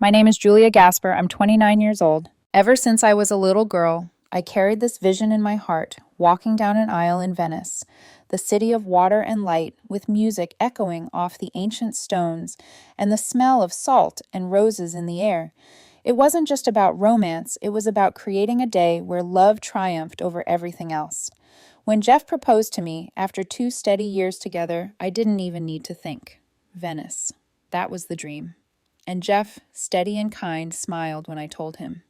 My name is Julia Gasper. I'm 29 years old. Ever since I was a little girl, I carried this vision in my heart, walking down an aisle in Venice, the city of water and light, with music echoing off the ancient stones and the smell of salt and roses in the air. It wasn't just about romance, it was about creating a day where love triumphed over everything else. When Jeff proposed to me, after 2 steady years together, I didn't even need to think. Venice. That was the dream. And Jeff, steady and kind, smiled when I told him.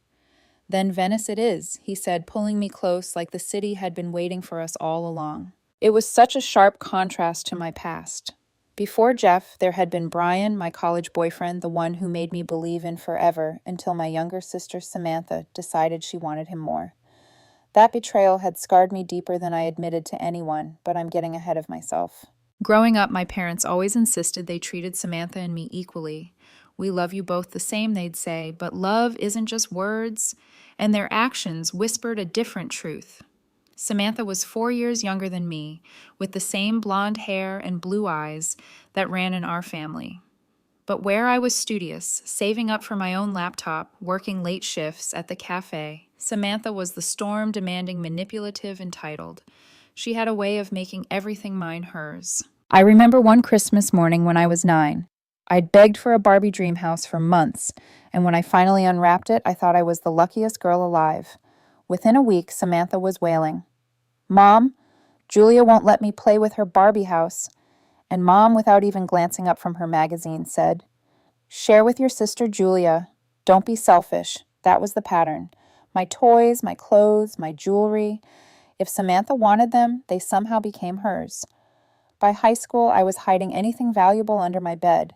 Then Venice it is, he said, pulling me close like the city had been waiting for us all along. It was such a sharp contrast to my past. Before Jeff, there had been Brian, my college boyfriend, the one who made me believe in forever until my younger sister Samantha decided she wanted him more. That betrayal had scarred me deeper than I admitted to anyone, but I'm getting ahead of myself. Growing up, my parents always insisted they treated Samantha and me equally. We love you both the same, they'd say, but love isn't just words, and their actions whispered a different truth. Samantha was 4 years younger than me, with the same blonde hair and blue eyes that ran in our family. But where I was studious, saving up for my own laptop, working late shifts at the cafe, Samantha was the storm-demanding, manipulative, entitled. She had a way of making everything mine hers. I remember one Christmas morning when I was 9. I'd begged for a Barbie dream house for months, and when I finally unwrapped it, I thought I was the luckiest girl alive. Within a week, Samantha was wailing, "Mom, Julia won't let me play with her Barbie house." And Mom, without even glancing up from her magazine, said, "Share with your sister Julia. Don't be selfish." That was the pattern. My toys, my clothes, my jewelry. If Samantha wanted them, they somehow became hers. By high school, I was hiding anything valuable under my bed.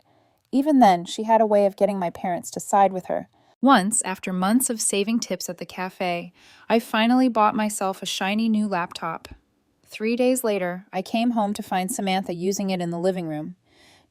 Even then, she had a way of getting my parents to side with her. Once, after months of saving tips at the cafe, I finally bought myself a shiny new laptop. 3 days later, I came home to find Samantha using it in the living room.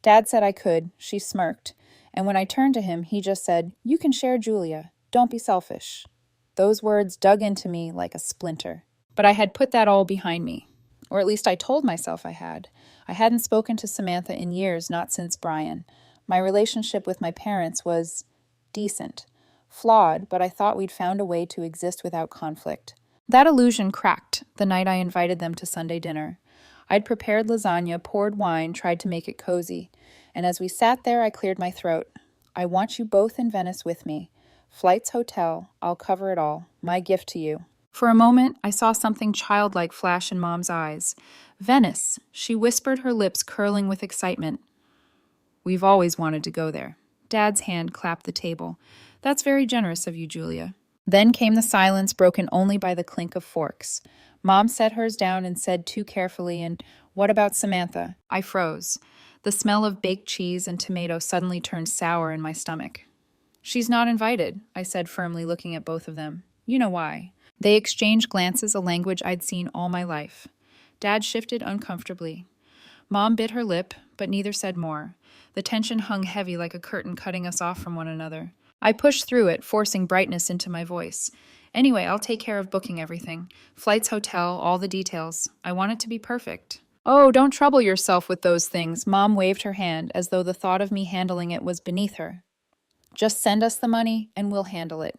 Dad said I could. She smirked. And when I turned to him, he just said, "You can share Julia. Don't be selfish." Those words dug into me like a splinter. But I had put that all behind me. Or at least I told myself I had. I hadn't spoken to Samantha in years, not since Brian. My relationship with my parents was decent. Flawed, but I thought we'd found a way to exist without conflict. That illusion cracked the night I invited them to Sunday dinner. I'd prepared lasagna, poured wine, tried to make it cozy. And as we sat there, I cleared my throat. "I want you both in Venice with me. Flights, hotel, I'll cover it all. My gift to you." For a moment, I saw something childlike flash in Mom's eyes. "Venice," she whispered, her lips curling with excitement. "We've always wanted to go there." Dad's hand clapped the table. "That's very generous of you, Julia." Then came the silence, broken only by the clink of forks. Mom set hers down and said too carefully, "And what about Samantha?" I froze. The smell of baked cheese and tomato suddenly turned sour in my stomach. "She's not invited," I said firmly, looking at both of them. "You know why." They exchanged glances, a language I'd seen all my life. Dad shifted uncomfortably. Mom bit her lip, but neither said more. The tension hung heavy like a curtain cutting us off from one another. I pushed through it, forcing brightness into my voice. "Anyway, I'll take care of booking everything. Flights, hotel, all the details. I want it to be perfect." "Oh, don't trouble yourself with those things." Mom waved her hand, as though the thought of me handling it was beneath her. "Just send us the money, and we'll handle it.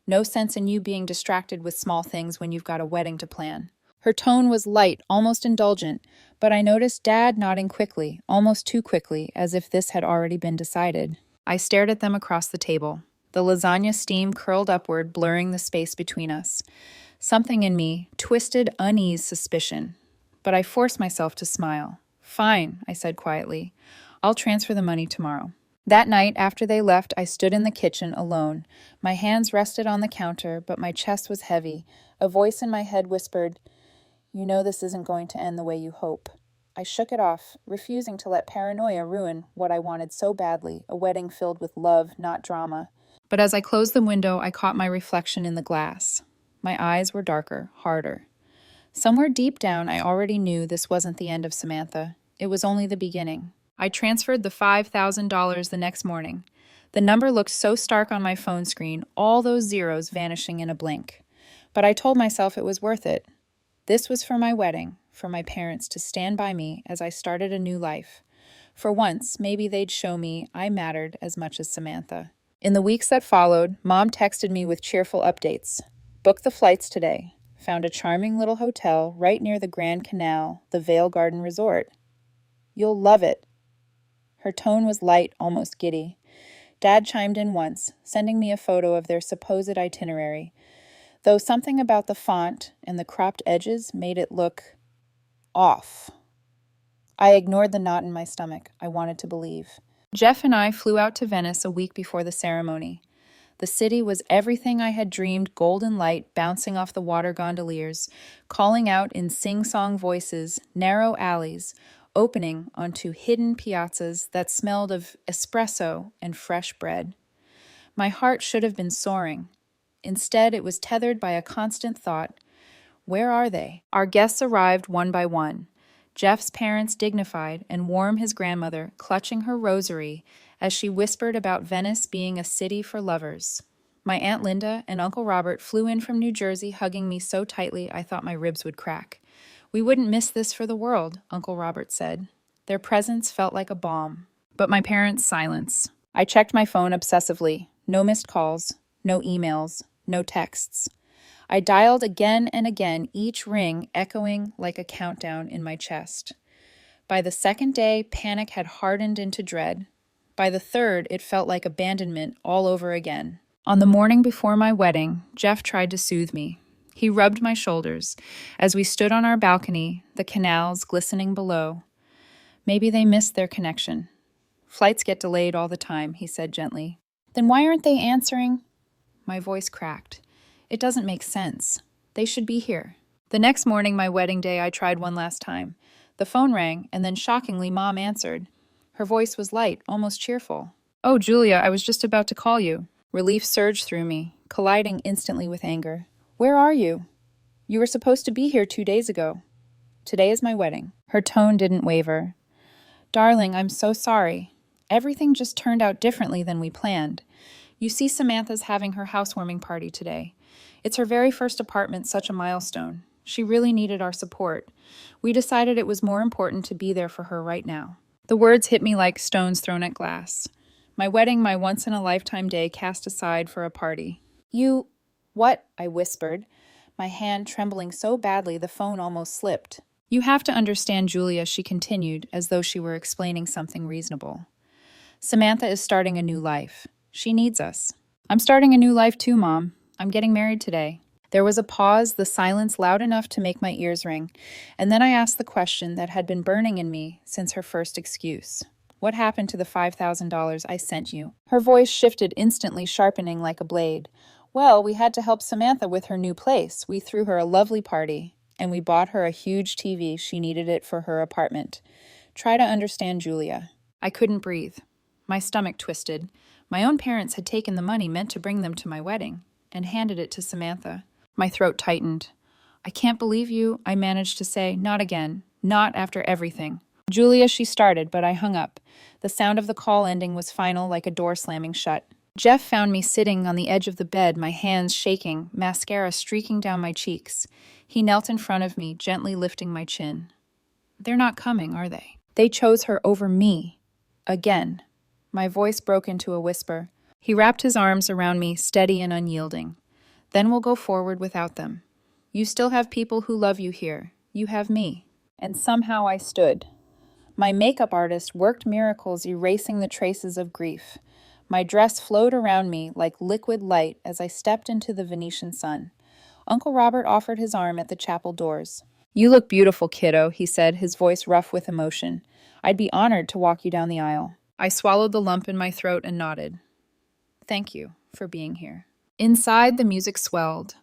No sense in you being distracted with small things when you've got a wedding to plan." Her tone was light, almost indulgent, but I noticed Dad nodding quickly, almost too quickly, as if this had already been decided. I stared at them across the table. The lasagna steam curled upward, blurring the space between us. Something in me twisted unease suspicion, but I forced myself to smile. "Fine," I said quietly. "I'll transfer the money tomorrow." That night, after they left, I stood in the kitchen alone. My hands rested on the counter, but my chest was heavy. A voice in my head whispered, "You know this isn't going to end the way you hope." I shook it off, refusing to let paranoia ruin what I wanted so badly, a wedding filled with love, not drama. But as I closed the window, I caught my reflection in the glass. My eyes were darker, harder. Somewhere deep down, I already knew this wasn't the end of Samantha. It was only the beginning. I transferred the $5,000 the next morning. The number looked so stark on my phone screen, all those zeros vanishing in a blink. But I told myself it was worth it. This was for my wedding, for my parents to stand by me as I started a new life. For once, maybe they'd show me I mattered as much as Samantha. In the weeks that followed, Mom texted me with cheerful updates. Booked the flights today. Found a charming little hotel right near the Grand Canal, the Vale Garden Resort. You'll love it. Her tone was light, almost giddy. Dad chimed in once, sending me a photo of their supposed itinerary, though something about the font and the cropped edges made it look off. I ignored the knot in my stomach. I wanted to believe. Jeff and I flew out to Venice a week before the ceremony. The city was everything I had dreamed, golden light bouncing off the water gondoliers, calling out in sing-song voices, narrow alleys, opening onto hidden piazzas that smelled of espresso and fresh bread. My heart should have been soaring. Instead, it was tethered by a constant thought. Where are they? Our guests arrived one by one. Jeff's parents dignified and warm, his grandmother clutching her rosary as she whispered about Venice being a city for lovers. My Aunt Linda and Uncle Robert flew in from New Jersey, hugging me so tightly I thought my ribs would crack. We wouldn't miss this for the world, Uncle Robert said. Their presence felt like a balm. But my parents' silence. I checked my phone obsessively. No missed calls, no emails, no texts. I dialed again and again, each ring echoing like a countdown in my chest. By the second day, panic had hardened into dread. By the third, it felt like abandonment all over again. On the morning before my wedding, Jeff tried to soothe me. He rubbed my shoulders as we stood on our balcony, the canals glistening below. Maybe they missed their connection. Flights get delayed all the time, he said gently. Then why aren't they answering? My voice cracked. It doesn't make sense. They should be here. The next morning, my wedding day, I tried one last time. The phone rang, and then shockingly, Mom answered. Her voice was light, almost cheerful. Oh, Julia, I was just about to call you. Relief surged through me, colliding instantly with anger. Where are you? You were supposed to be here 2 days ago. Today is my wedding. Her tone didn't waver. Darling, I'm so sorry. Everything just turned out differently than we planned. You see, Samantha's having her housewarming party today. It's her very first apartment, such a milestone. She really needed our support. We decided it was more important to be there for her right now. The words hit me like stones thrown at glass. My wedding, my once-in-a-lifetime day cast aside for a party. You... What? I whispered, my hand trembling so badly the phone almost slipped. You have to understand, Julia, she continued, as though she were explaining something reasonable. Samantha is starting a new life. She needs us. I'm starting a new life too, Mom. I'm getting married today. There was a pause, the silence loud enough to make my ears ring, and then I asked the question that had been burning in me since her first excuse. What happened to the $5,000 I sent you? Her voice shifted instantly, sharpening like a blade. Well, we had to help Samantha with her new place. We threw her a lovely party, and we bought her a huge TV. She needed it for her apartment. Try to understand, Julia. I couldn't breathe. My stomach twisted. My own parents had taken the money meant to bring them to my wedding and handed it to Samantha. My throat tightened. I can't believe you, I managed to say. Not again. Not after everything. Julia, she started, but I hung up. The sound of the call ending was final, like a door slamming shut. Jeff found me sitting on the edge of the bed, my hands shaking, mascara streaking down my cheeks. He knelt in front of me, gently lifting my chin. They're not coming, are they? They chose her over me. Again. My voice broke into a whisper. He wrapped his arms around me, steady and unyielding. Then we'll go forward without them. You still have people who love you here. You have me. And somehow I stood. My makeup artist worked miracles, erasing the traces of grief. My dress flowed around me like liquid light as I stepped into the Venetian sun. Uncle Robert offered his arm at the chapel doors. You look beautiful, kiddo, he said, his voice rough with emotion. I'd be honored to walk you down the aisle. I swallowed the lump in my throat and nodded. Thank you for being here. Inside, the music swelled.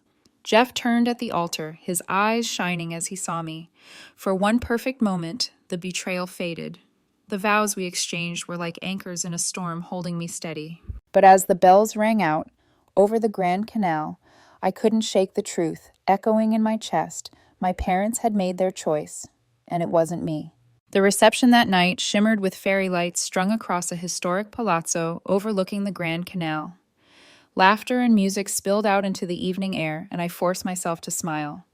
Jeff turned at the altar, his eyes shining as he saw me. For one perfect moment, the betrayal faded. The vows we exchanged were like anchors in a storm holding me steady. But as the bells rang out, over the Grand Canal, I couldn't shake the truth, echoing in my chest. My parents had made their choice, and it wasn't me. The reception that night shimmered with fairy lights strung across a historic palazzo overlooking the Grand Canal. Laughter and music spilled out into the evening air, and I forced myself to smile.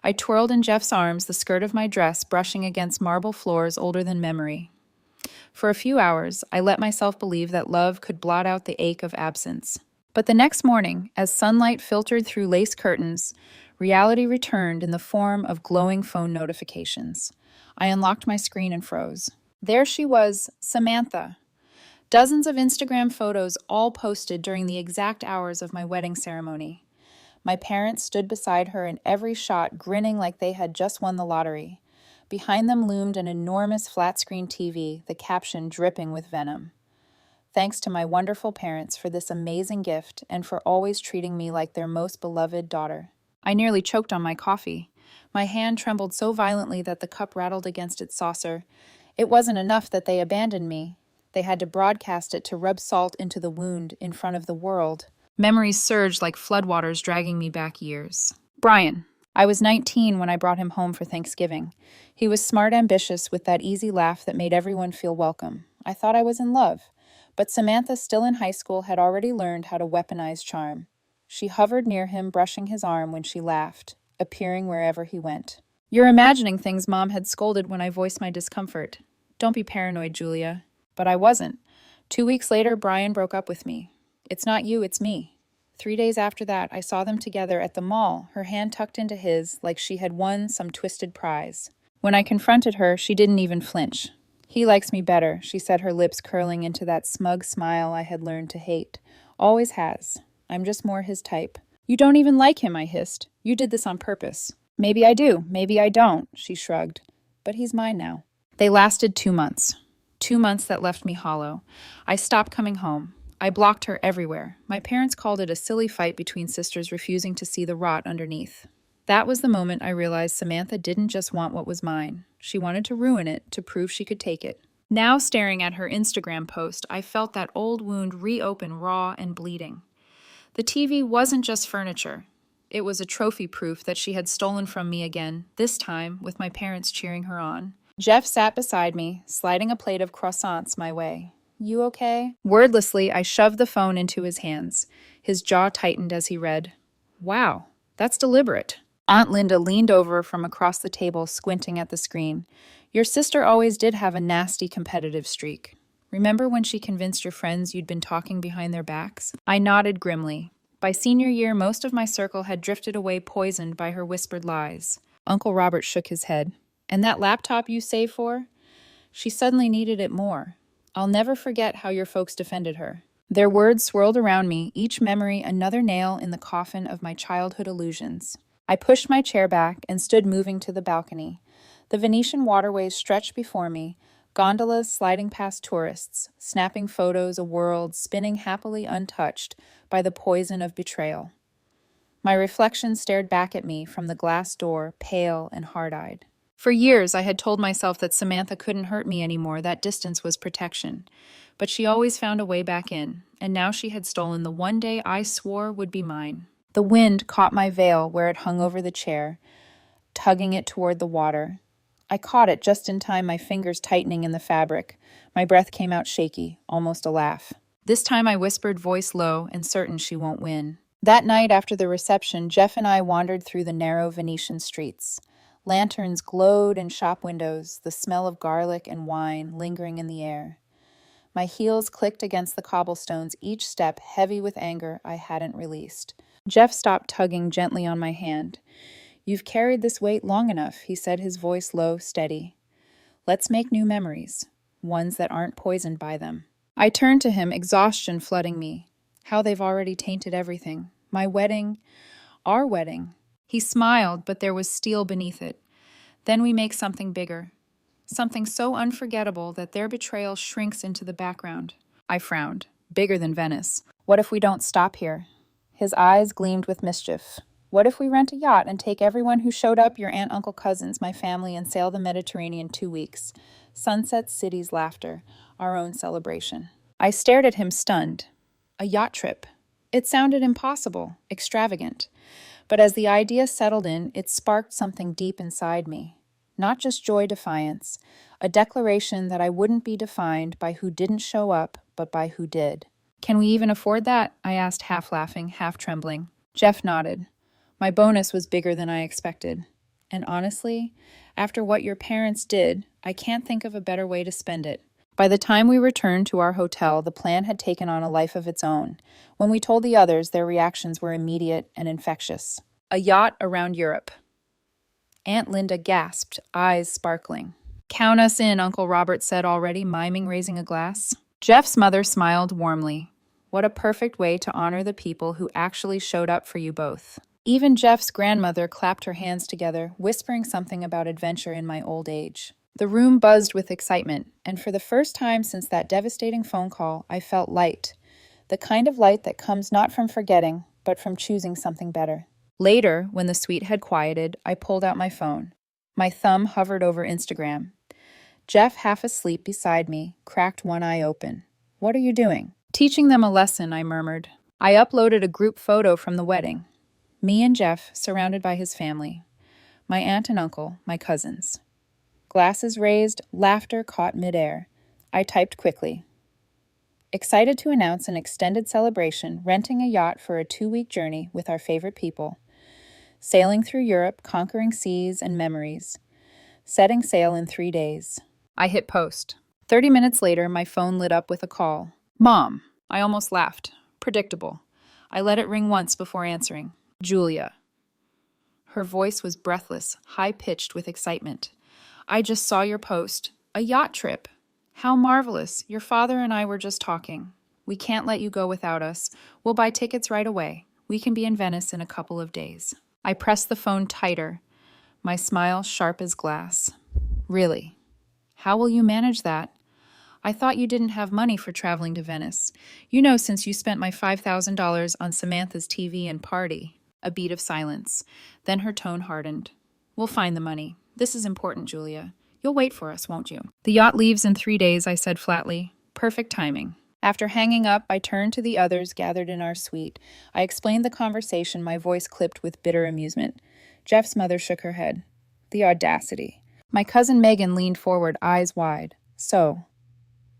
I twirled in Jeff's arms, the skirt of my dress brushing against marble floors older than memory. For a few hours, I let myself believe that love could blot out the ache of absence. But the next morning, as sunlight filtered through lace curtains, reality returned in the form of glowing phone notifications. I unlocked my screen and froze. There she was, Samantha. Dozens of Instagram photos all posted during the exact hours of my wedding ceremony. My parents stood beside her in every shot, grinning like they had just won the lottery. Behind them loomed an enormous flat-screen TV, the caption dripping with venom. Thanks to my wonderful parents for this amazing gift and for always treating me like their most beloved daughter. I nearly choked on my coffee. My hand trembled so violently that the cup rattled against its saucer. It wasn't enough that they abandoned me. They had to broadcast it to rub salt into the wound in front of the world. Memories surged like floodwaters, dragging me back years. Brian. I was 19 when I brought him home for Thanksgiving. He was smart, ambitious, with that easy laugh that made everyone feel welcome. I thought I was in love. But Samantha, still in high school, had already learned how to weaponize charm. She hovered near him, brushing his arm when she laughed, appearing wherever he went. "You're imagining things," Mom had scolded when I voiced my discomfort. "Don't be paranoid, Julia." But I wasn't. 2 weeks later, Brian broke up with me. "It's not you, it's me." 3 days after that, I saw them together at the mall, her hand tucked into his, like she had won some twisted prize. When I confronted her, she didn't even flinch. "He likes me better," she said, her lips curling into that smug smile I had learned to hate. "Always has. I'm just more his type." "You don't even like him," I hissed. "You did this on purpose." "Maybe I do, maybe I don't," she shrugged. "But he's mine now." They lasted 2 months. 2 months that left me hollow. I stopped coming home. I blocked her everywhere. My parents called it a silly fight between sisters refusing to see the rot underneath. That was the moment I realized Samantha didn't just want what was mine. She wanted to ruin it to prove she could take it. Now, staring at her Instagram post, I felt that old wound reopen, raw and bleeding. The TV wasn't just furniture. It was a trophy proof that she had stolen from me again, this time with my parents cheering her on. Jeff sat beside me, sliding a plate of croissants my way. "You okay?" Wordlessly, I shoved the phone into his hands. His jaw tightened as he read. "Wow, that's deliberate." Aunt Linda leaned over from across the table, squinting at the screen. "Your sister always did have a nasty competitive streak. Remember when she convinced your friends you'd been talking behind their backs?" I nodded grimly. By senior year, most of my circle had drifted away, poisoned by her whispered lies. Uncle Robert shook his head. "And that laptop you saved for? She suddenly needed it more. I'll never forget how your folks defended her." Their words swirled around me, each memory another nail in the coffin of my childhood illusions. I pushed my chair back and stood moving to the balcony. The Venetian waterways stretched before me, gondolas sliding past tourists, snapping photos, a world spinning happily untouched by the poison of betrayal. My reflection stared back at me from the glass door, pale and hard-eyed. For years, I had told myself that Samantha couldn't hurt me anymore, that distance was protection. But she always found a way back in, and now she had stolen the one day I swore would be mine. The wind caught my veil where it hung over the chair, tugging it toward the water. I caught it just in time, my fingers tightening in the fabric. My breath came out shaky, almost a laugh. This time I whispered, voice low and certain she won't win. That night after the reception, Jeff and I wandered through the narrow Venetian streets. Lanterns glowed in shop windows, the smell of garlic and wine lingering in the air. My heels clicked against the cobblestones, each step heavy with anger I hadn't released. Jeff stopped tugging gently on my hand. "You've carried this weight long enough," he said, his voice low, steady. "Let's make new memories, ones that aren't poisoned by them." I turned to him, exhaustion flooding me. How they've already tainted everything. My wedding, our wedding. He smiled, but there was steel beneath it. "Then we make something bigger. Something so unforgettable that their betrayal shrinks into the background." I frowned. "Bigger than Venice. What if we don't stop here?" His eyes gleamed with mischief. "What if we rent a yacht and take everyone who showed up, your aunt, uncle, cousins, my family, and sail the Mediterranean 2 weeks? Sunsets, cities, laughter. Our own celebration." I stared at him, stunned. A yacht trip. It sounded impossible, extravagant. But as the idea settled in, it sparked something deep inside me. Not just joy, defiance, a declaration that I wouldn't be defined by who didn't show up, but by who did. "Can we even afford that?" I asked, half laughing, half trembling. Jeff nodded. "My bonus was bigger than I expected. And honestly, after what your parents did, I can't think of a better way to spend it." By the time we returned to our hotel, the plan had taken on a life of its own. When we told the others, their reactions were immediate and infectious. A yacht around Europe. Aunt Linda gasped, eyes sparkling. "Count us in," Uncle Robert said already, miming raising a glass. Jeff's mother smiled warmly. What a perfect way to honor the people who actually showed up for you both. Even Jeff's grandmother clapped her hands together, whispering something about adventure in my old age. The room buzzed with excitement, and for the first time since that devastating phone call, I felt light. The kind of light that comes not from forgetting, but from choosing something better. Later, when the suite had quieted, I pulled out my phone. My thumb hovered over Instagram. Jeff, half asleep beside me, cracked one eye open. "What are you doing?" "Teaching them a lesson," I murmured. I uploaded a group photo from the wedding. Me and Jeff, surrounded by his family. My aunt and uncle, my cousins. Glasses raised, laughter caught midair. I typed quickly. Excited to announce an extended celebration, renting a yacht for a 2-week journey with our favorite people. Sailing through Europe, conquering seas and memories. Setting sail in 3 days. I hit post. 30 minutes later, my phone lit up with a call. "Mom." I almost laughed. Predictable. I let it ring once before answering. "Julia." Her voice was breathless, high-pitched with excitement. "I just saw your post. A yacht trip. How marvelous. Your father and I were just talking. We can't let you go without us. We'll buy tickets right away. We can be in Venice in a couple of days." I pressed the phone tighter, my smile sharp as glass. "Really? How will you manage that? I thought you didn't have money for traveling to Venice. You know, since you spent my $5,000 on Samantha's TV and party." A beat of silence. Then her tone hardened. "We'll find the money. This is important, Julia. You'll wait for us, won't you?" "The yacht leaves in 3 days," I said flatly. Perfect timing. After hanging up, I turned to the others gathered in our suite. I explained the conversation, my voice clipped with bitter amusement. Jeff's mother shook her head. The audacity. My cousin Megan leaned forward, eyes wide. "So,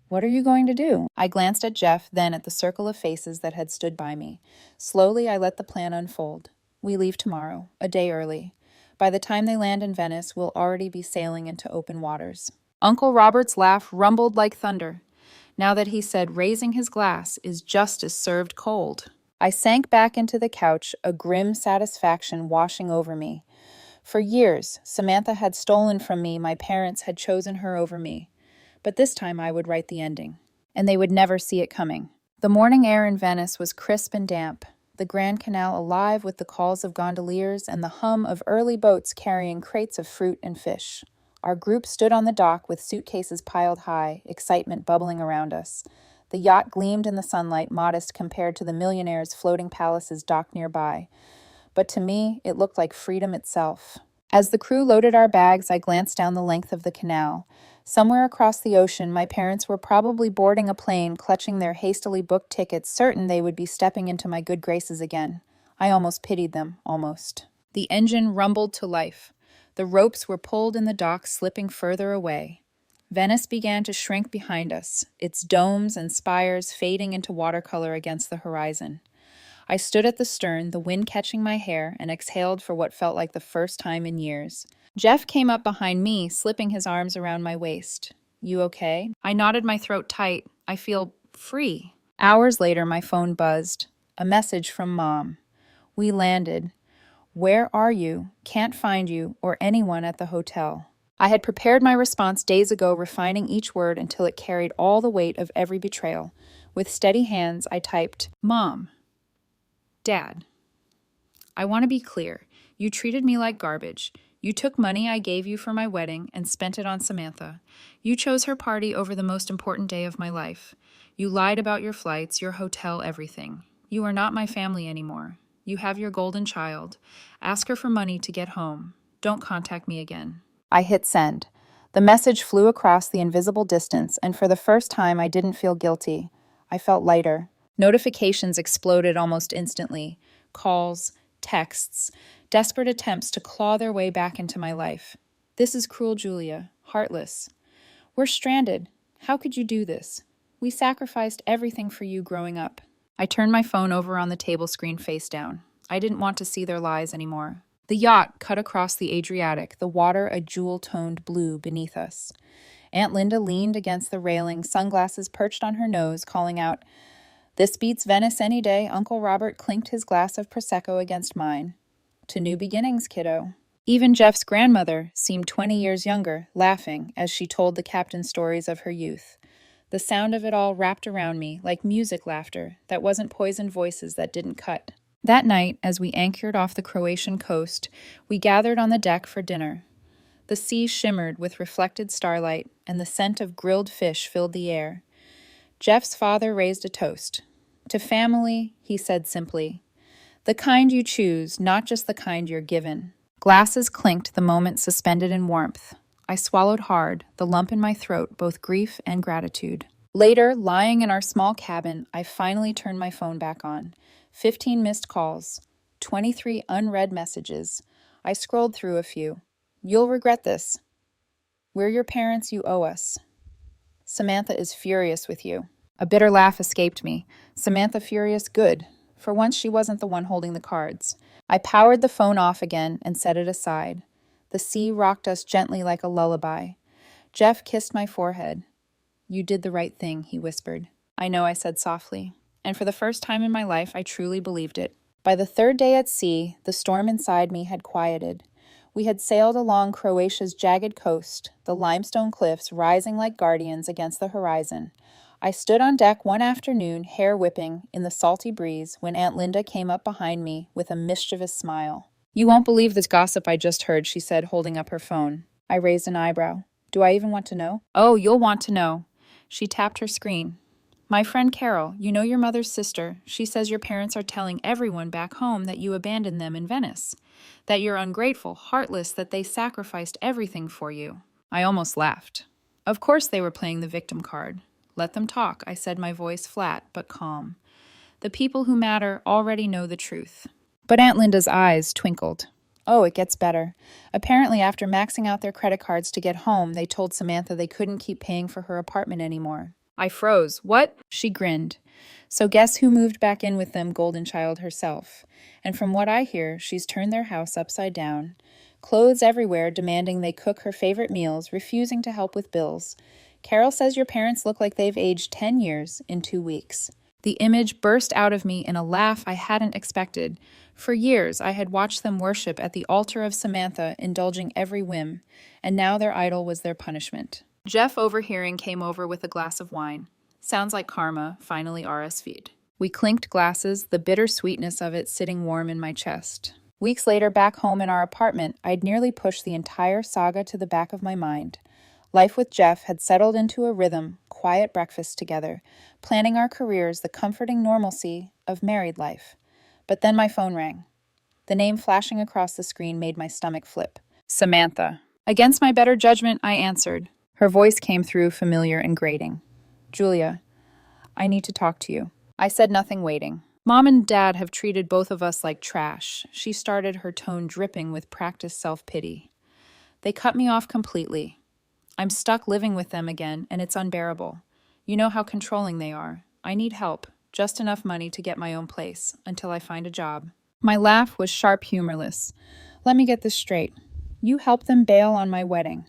what are you going to do?" I glanced at Jeff, then at the circle of faces that had stood by me. Slowly, I let the plan unfold. We leave tomorrow, a day early. By the time they land in Venice, we'll already be sailing into open waters. Uncle Robert's laugh rumbled like thunder. Now that he said raising his glass is justice served cold. I sank back into the couch, a grim satisfaction washing over me. For years, Samantha had stolen from me, my parents had chosen her over me. But this time I would write the ending, and they would never see it coming. The morning air in Venice was crisp and damp, the Grand Canal alive with the calls of gondoliers and the hum of early boats carrying crates of fruit and fish. Our group stood on the dock with suitcases piled high, excitement bubbling around us. The yacht gleamed in the sunlight, modest compared to the millionaires' floating palaces docked nearby. But to me, it looked like freedom itself. As the crew loaded our bags, I glanced down the length of the canal. Somewhere across the ocean, my parents were probably boarding a plane, clutching their hastily booked tickets, certain they would be stepping into my good graces again. I almost pitied them, almost. The engine rumbled to life. The ropes were pulled in the dock, slipping further away. Venice began to shrink behind us, its domes and spires fading into watercolor against the horizon. I stood at the stern, the wind catching my hair, and exhaled for what felt like the first time in years. Jeff came up behind me, slipping his arms around my waist. "You okay?" I nodded, my throat tight. "I feel free." Hours later, my phone buzzed. A message from Mom. "We landed. Where are you? Can't find you or anyone at the hotel." I had prepared my response days ago, refining each word until it carried all the weight of every betrayal. With steady hands, I typed, "Mom, Dad, I want to be clear. You treated me like garbage. You took money I gave you for my wedding and spent it on Samantha. You chose her party over the most important day of my life. You lied about your flights, your hotel, everything. You are not my family anymore. You have your golden child. Ask her for money to get home. Don't contact me again." I hit send. The message flew across the invisible distance, and for the first time I didn't feel guilty. I felt lighter. Notifications exploded almost instantly. Calls, texts, desperate attempts to claw their way back into my life. "This is cruel, Julia. Heartless. We're stranded. How could you do this? We sacrificed everything for you growing up." I turned my phone over on the table screen face down. I didn't want to see their lies anymore. The yacht cut across the Adriatic, the water a jewel-toned blue beneath us. Aunt Linda leaned against the railing, sunglasses perched on her nose, calling out, "This beats Venice any day." Uncle Robert clinked his glass of Prosecco against mine. "To new beginnings, kiddo." Even Jeff's grandmother seemed 20 years younger, laughing as she told the captain stories of her youth. The sound of it all wrapped around me like music laughter that wasn't poisoned voices that didn't cut. That night, as we anchored off the Croatian coast, we gathered on the deck for dinner. The sea shimmered with reflected starlight, and the scent of grilled fish filled the air. Jeff's father raised a toast. "To family," he said simply. "The kind you choose, not just the kind you're given." Glasses clinked the moment suspended in warmth. I swallowed hard, the lump in my throat, both grief and gratitude. Later, lying in our small cabin, I finally turned my phone back on. 15 missed calls, 23 unread messages. I scrolled through a few. "You'll regret this. We're your parents, you owe us. Samantha is furious with you." A bitter laugh escaped me. Samantha furious? Good. For once she wasn't the one holding the cards. I powered the phone off again and set it aside. The sea rocked us gently like a lullaby. Jeff kissed my forehead. "You did the right thing," he whispered. "I know," I said softly. And for the first time in my life, I truly believed it. By the third day at sea, the storm inside me had quieted. We had sailed along Croatia's jagged coast, the limestone cliffs rising like guardians against the horizon. I stood on deck one afternoon, hair whipping, in the salty breeze, when Aunt Linda came up behind me with a mischievous smile. "You won't believe this gossip I just heard," she said, holding up her phone. I raised an eyebrow. "Do I even want to know?" "Oh, you'll want to know." She tapped her screen. "My friend Carol, you know your mother's sister. She says your parents are telling everyone back home that you abandoned them in Venice. That you're ungrateful, heartless, that they sacrificed everything for you." I almost laughed. Of course they were playing the victim card. "Let them talk," I said, my voice flat but calm. "The people who matter already know the truth." But Aunt Linda's eyes twinkled. "Oh, it gets better. Apparently, after maxing out their credit cards to get home, they told Samantha they couldn't keep paying for her apartment anymore." I froze. "What?" She grinned. "So guess who moved back in with them, Golden Child herself. And from what I hear, she's turned their house upside down. Clothes everywhere, demanding they cook her favorite meals, refusing to help with bills. Carol says your parents look like they've aged 10 years in 2 weeks. The image burst out of me in a laugh I hadn't expected. For years, I had watched them worship at the altar of Samantha, indulging every whim, and now their idol was their punishment. Jeff, overhearing, came over with a glass of wine. Sounds like karma, finally RSV'd. We clinked glasses, the bitter sweetness of it sitting warm in my chest. Weeks later, back home in our apartment, I'd nearly pushed the entire saga to the back of my mind. Life with Jeff had settled into a rhythm, quiet breakfasts together, planning our careers, the comforting normalcy of married life. But then my phone rang. The name flashing across the screen made my stomach flip. Samantha. Against my better judgment, I answered. Her voice came through familiar and grating. "Julia, I need to talk to you." I said nothing, waiting. "Mom and Dad have treated both of us like trash." She started, her tone dripping with practiced self-pity. "They cut me off completely. I'm stuck living with them again, and it's unbearable. You know how controlling they are. I need help, just enough money to get my own place, until I find a job." My laugh was sharp, humorless. "Let me get this straight. You helped them bail on my wedding.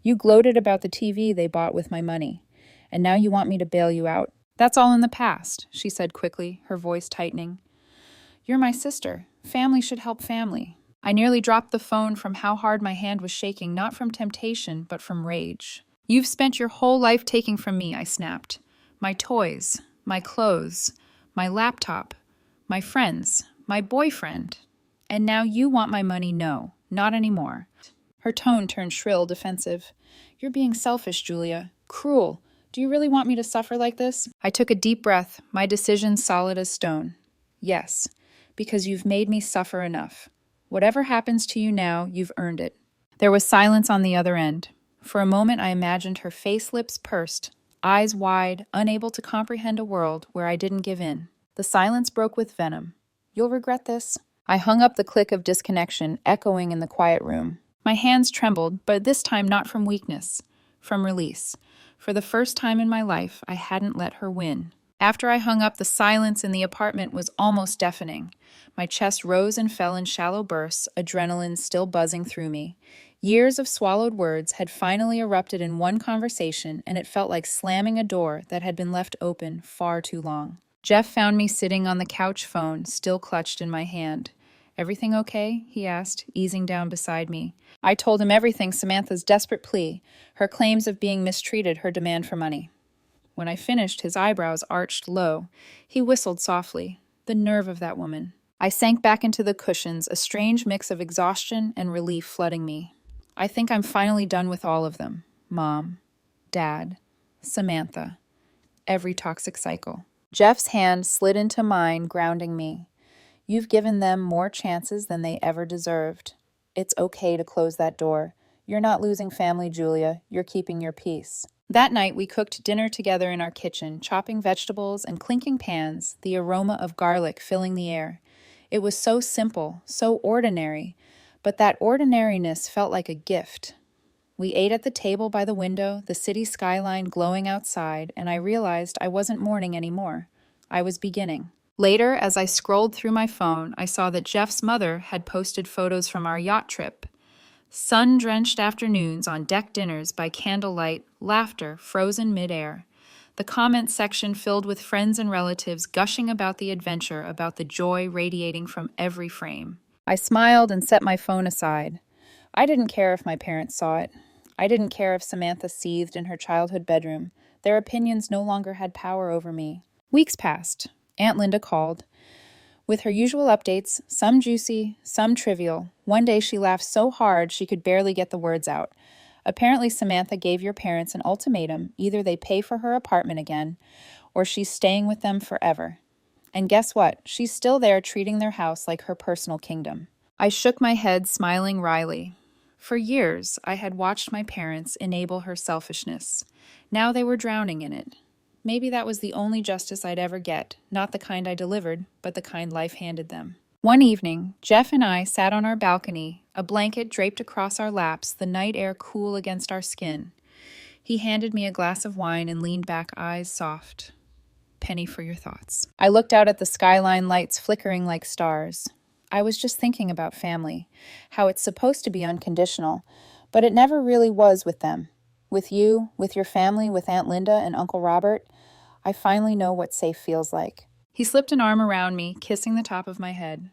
You gloated about the TV they bought with my money. And now you want me to bail you out. That's all in the past," she said quickly, her voice tightening. "You're my sister. Family should help family." I nearly dropped the phone from how hard my hand was shaking, not from temptation, but from rage. "You've spent your whole life taking from me," I snapped. "My toys, my clothes, my laptop, my friends, my boyfriend. And now you want my money? No, not anymore." Her tone turned shrill, defensive. "You're being selfish, Julia. Cruel. Do you really want me to suffer like this?" I took a deep breath, my decision solid as stone. "Yes, because you've made me suffer enough. Whatever happens to you now, you've earned it." There was silence on the other end. For a moment, I imagined her face, lips pursed, eyes wide, unable to comprehend a world where I didn't give in. The silence broke with venom. "You'll regret this." I hung up, the click of disconnection echoing in the quiet room. My hands trembled, but this time not from weakness, from release. For the first time in my life, I hadn't let her win. After I hung up, the silence in the apartment was almost deafening. My chest rose and fell in shallow bursts, adrenaline still buzzing through me. Years of swallowed words had finally erupted in one conversation, and it felt like slamming a door that had been left open far too long. Jeff found me sitting on the couch phone, still clutched in my hand. "Everything okay?" he asked, easing down beside me. I told him everything: Samantha's desperate plea, her claims of being mistreated, her demand for money. When I finished, his eyebrows arched low. He whistled softly. The nerve of that woman. I sank back into the cushions, a strange mix of exhaustion and relief flooding me. I think I'm finally done with all of them. Mom, Dad, Samantha, every toxic cycle. Jeff's hand slid into mine, grounding me. "You've given them more chances than they ever deserved. It's okay to close that door. You're not losing family, Julia. You're keeping your peace." That night, we cooked dinner together in our kitchen, chopping vegetables and clinking pans, the aroma of garlic filling the air. It was so simple, so ordinary, but that ordinariness felt like a gift. We ate at the table by the window, the city skyline glowing outside, and I realized I wasn't mourning anymore. I was beginning. Later, as I scrolled through my phone, I saw that Jeff's mother had posted photos from our yacht trip. Sun-drenched afternoons on deck dinners by candlelight, laughter frozen midair. The comments section filled with friends and relatives gushing about the adventure, about the joy radiating from every frame. I smiled and set my phone aside. I didn't care if my parents saw it. I didn't care if Samantha seethed in her childhood bedroom. Their opinions no longer had power over me. Weeks passed. Aunt Linda called. With her usual updates, some juicy, some trivial. One day she laughed so hard she could barely get the words out. "Apparently Samantha gave your parents an ultimatum. Either they pay for her apartment again, or she's staying with them forever. And guess what? She's still there treating their house like her personal kingdom." I shook my head, smiling wryly. For years, I had watched my parents enable her selfishness. Now they were drowning in it. Maybe that was the only justice I'd ever get, not the kind I delivered, but the kind life handed them. One evening, Jeff and I sat on our balcony, a blanket draped across our laps, the night air cool against our skin. He handed me a glass of wine and leaned back, eyes soft. "Penny for your thoughts." I looked out at the skyline lights flickering like stars. I was just thinking about family, how it's supposed to be unconditional, but it never really was with them. With you, with your family, with Aunt Linda and Uncle Robert, I finally know what safe feels like. He slipped an arm around me, kissing the top of my head.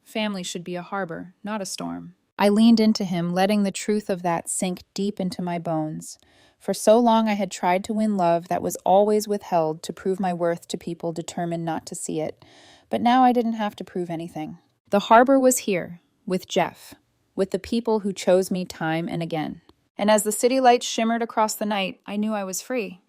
Family should be a harbor, not a storm. I leaned into him, letting the truth of that sink deep into my bones. For so long I had tried to win love that was always withheld to prove my worth to people determined not to see it. But now I didn't have to prove anything. The harbor was here, with Jeff, with the people who chose me time and again. And as the city lights shimmered across the night, I knew I was free.